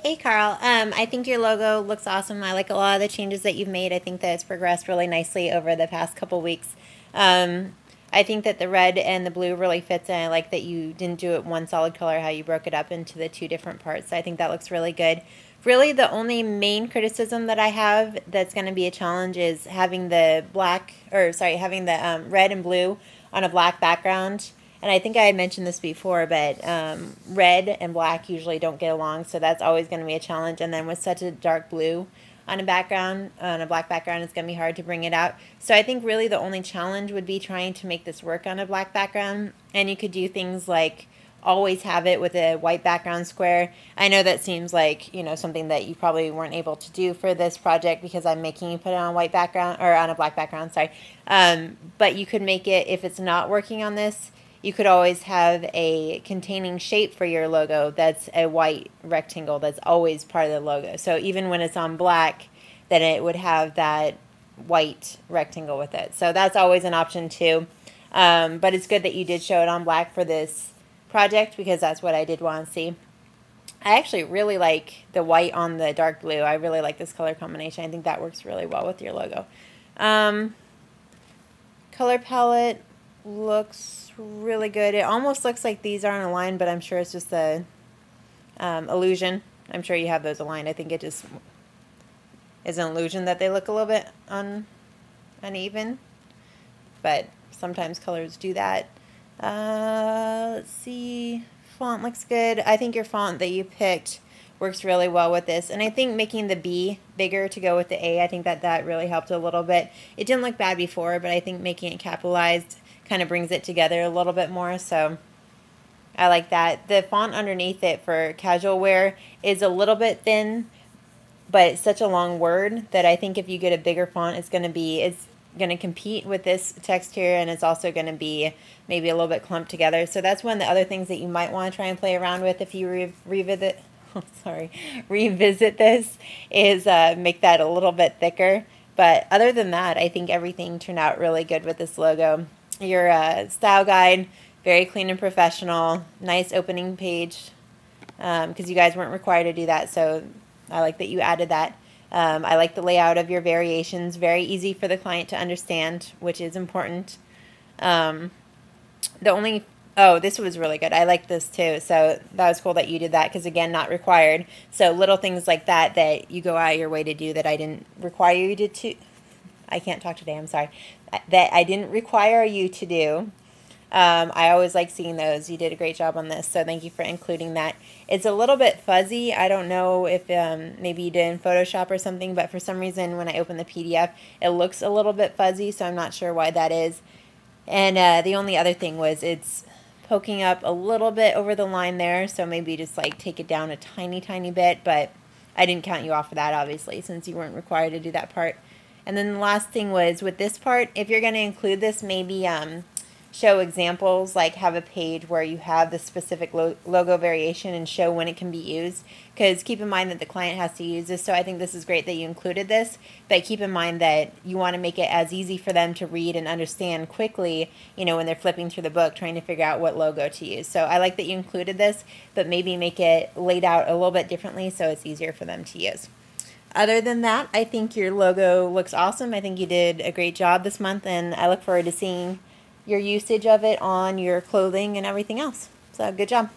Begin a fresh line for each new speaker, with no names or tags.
Hey Carl, I think your logo looks awesome. I like a lot of the changes that you've made. I think that it's progressed really nicely over the past couple weeks. Um, I think that the red and the blue really fits, and I like that you didn't do it one solid color, how you broke it up into the two different parts. So I think that looks really good. Really, the only main criticism that I have that's going to be a challenge is having the having the red and blue on a black background. And I think I had mentioned this before, but red and black usually don't get along, so that's always going to be a challenge. And then with such a dark blue on a black background, it's going to be hard to bring it out. So I think really the only challenge would be trying to make this work on a black background. And you could do things like always have it with a white background square. I know that seems like, something that you probably weren't able to do for this project because I'm making you put it on a white background, or on a black background, sorry. But you could make it, if it's not working on this, you could always have a containing shape for your logo that's a white rectangle that's always part of the logo. So even when it's on black, then it would have that white rectangle with it. So that's always an option too. But it's good that you did show it on black for this project because that's what I did want to see. I actually really like the white on the dark blue. I really like this color combination. I think that works really well with your logo. Color palette looks really good. It almost looks like these aren't aligned, but I'm sure it's just the illusion. I'm sure you have those aligned. I think it just is an illusion that they look a little bit uneven, but sometimes colors do that. Let's see. Font looks good. I think your font that you picked works really well with this. And I think making the B bigger to go with the A, I think that really helped a little bit. It didn't look bad before, but I think making it capitalized kind of brings it together a little bit more. So I like that. The font underneath it for casual wear is a little bit thin, but it's such a long word that I think if you get a bigger font, it's going to compete with this text here, and it's also going to be maybe a little bit clumped together. So that's one of the other things that you might want to try and play around with if you revisit this, is make that a little bit thicker. But other than that, I think everything turned out really good with this logo. Your style guide, very clean and professional, nice opening page, because you guys weren't required to do that, so I like that you added that. I like the layout of your variations, very easy for the client to understand, which is important. This was really good. I like this too, so that was cool that you did that, because again, not required. So little things like that you go out of your way to do that I didn't require you to I can't talk today, I'm sorry. That I didn't require you to do. I always like seeing those. You did a great job on this, so thank you for including that. It's a little bit fuzzy. I don't know if maybe you did in Photoshop or something, but for some reason when I open the PDF, it looks a little bit fuzzy, so I'm not sure why that is. And the only other thing was it's poking up a little bit over the line there, so maybe just like take it down a tiny bit, but I didn't count you off for that, obviously, since you weren't required to do that part. And then the last thing was with this part, if you're going to include this, maybe show examples, like have a page where you have the specific logo variation and show when it can be used. Because keep in mind that the client has to use this, so I think this is great that you included this, but keep in mind that you want to make it as easy for them to read and understand quickly, when they're flipping through the book trying to figure out what logo to use. So I like that you included this, but maybe make it laid out a little bit differently so it's easier for them to use. Other than that, I think your logo looks awesome. I think you did a great job this month, and I look forward to seeing your usage of it on your clothing and everything else. So good job.